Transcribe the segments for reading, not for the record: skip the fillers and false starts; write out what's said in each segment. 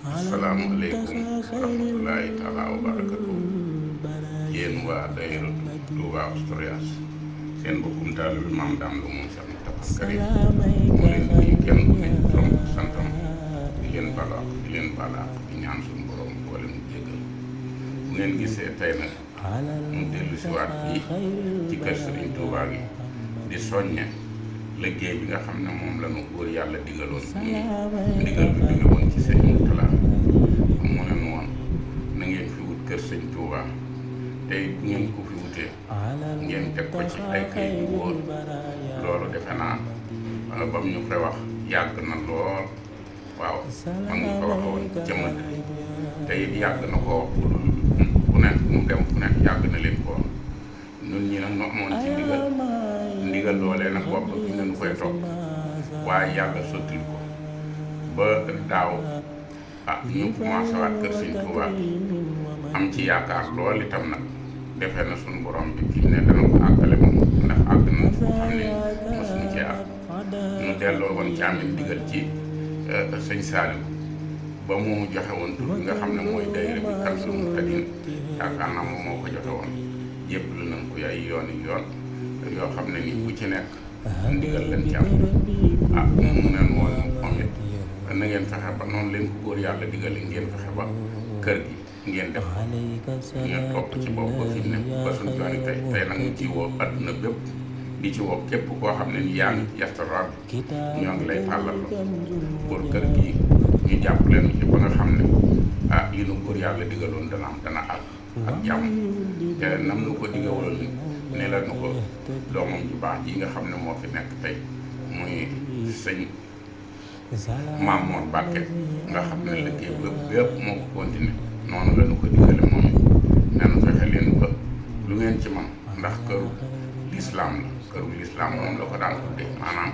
asalaamualeykum wa rahmatullahi taala wa barakatu. Yéen waa daayiratu Touba Asturias seen bokkum taalibe bi maam Dame Lo moom Cheikh Moustapha Karim mu leen nuyu kenn ku ne turam santam di leen balaax di leen balaax di ñaan suñu borom boole mu jéggal. bu ngeen gisee tey nag mu dellu si waat fii ci kër Serigne Touba gi di soññe liggéey bi nga xam ne moom la nu góor yàlla digaloon ndigal bi jóge woon ci sëñ Mourtala mu ne nu woon na ngeen fi wut kër sëñ Touba tey bu ngeen ko fi wutee ngeen teg ko ci ay kayit bu wóor. loolu defe naa ba mu ñu koy wax yàgg na lool. waaw man nga ko waxoon jëmale te it yàgg na ko wax ku nekk mu dem ku nekk yàgg na leen ko wax ñun ñi nag ñu amoon ci ndigal loolee nag bopp bi ngeen koy topp waaye yàlla sottil ko ba daaw ñu commencé waat kër Sëñ Tuubaa am ci yaakaar lool itam nag defee na suñu borom bi fi ne dana ko àggale moom ndax àgg na foo xam ne mosuñu cee àgg ñu delloo woon ci amit digal ci sëñ Saliou ba mu joxe woon tur bi nga xam ne mooy daayira bi Kanzul Muhtadin yaakaar naa moom moo ko joxe woon yëpp lu nañ ko ay yoon yoo xam ne ni ku ci nekk ndigal leen ci am mu neen woon moom it na ngeen fexe ba noonu leen ko góor yàlla digale ngeen fexe ba kër gi ngeen def ngeen topp ci bopp ba fi mu ne ba suñu jooni tey nag ñu ci woo adduna bépp di ci woo képp koo xam ne ni yaa ngi diaspora bi ñoo ngi lay tàllal pour kër gi ñu jàpp leen ci ba nga xam ne li nu góor yàlla digaloon dana àgg ak jàmm te nam nu ko digawaloon ne la nu ko doomam ju baax ji nga xam ne moo fi nekk tey muy sëñ Maam Mor Mbàkke nga xam ne liggéey bépp moo ko continué noonu la nu ko digale moom it nanu fexe leen ba lu ngeen ci man ndax këru lislaam la këru lislaam moom la ko daan tudde maanaam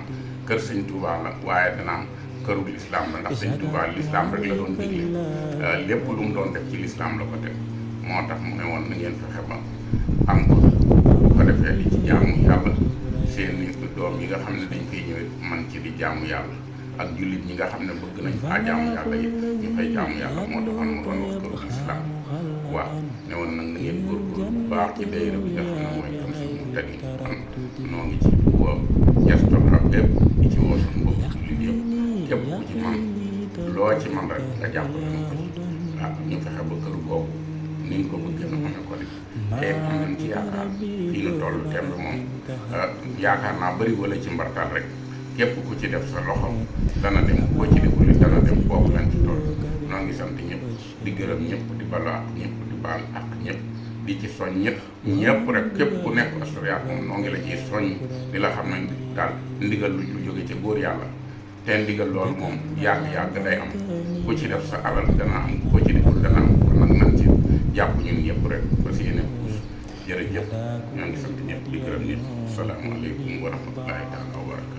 kër sëñ Touba la waaye danaan këru lislaam la ndax sëñ Touba lislaam rek la doon digle lépp lu mu doon def ci lislaam la ko teg moo tax mu ne woon na ngeen fexe ba am ko bu ko defee di ci jaamu yàlla seen doom yi nga xam ne dañ koy ñëwee man ci di jaamu yàlla ak jullit ñi nga xam ne bëgg nañ faa jaamu yàlla yi ñu fay jaamu yàlla moo taxoon mu doon wax këru lislaam waaw ne woon nag na ngeen góorgóorlu bu baax ci daayira bi nga xam ne mooy Kanzul Muhtadin kon noo ngi ci woo diaspora bépp di ci woo suñu mbokk jullit yëpp képp ku ci man loo ci man rek nga jàppale na ko ci ñu fexe ba kër googu ni ñu ko bëggee na amee ko def te am nañ ci yaakaar fii nu toll temb moom yaakaar naa bëri wala ci mbartaal rek képp ku ci def sa loxo dana dem boo ci deful dana dem boobu lañ ci toll noo ngi sant ñëpp di gërëm ñëpp di balu ak ñëpp di baal ak ñëpp di ci soñ ñëpp rek képp ku nekk Asturias moom noo ngi la ciy soñ di la xam ne daal ndigal lu jóge ca góor yàlla te ndigal loolu moom yàgg day am ku ci def sa alal dana am ku ci deful dana am kon nag nañ ci jàpp ñun ñëpp rek ba si yéene puus jërëjëf ñoo ngi sant ñëpp di gërëm ñëpp salaamaaleykum wa rahmatullahi taala wa barakatu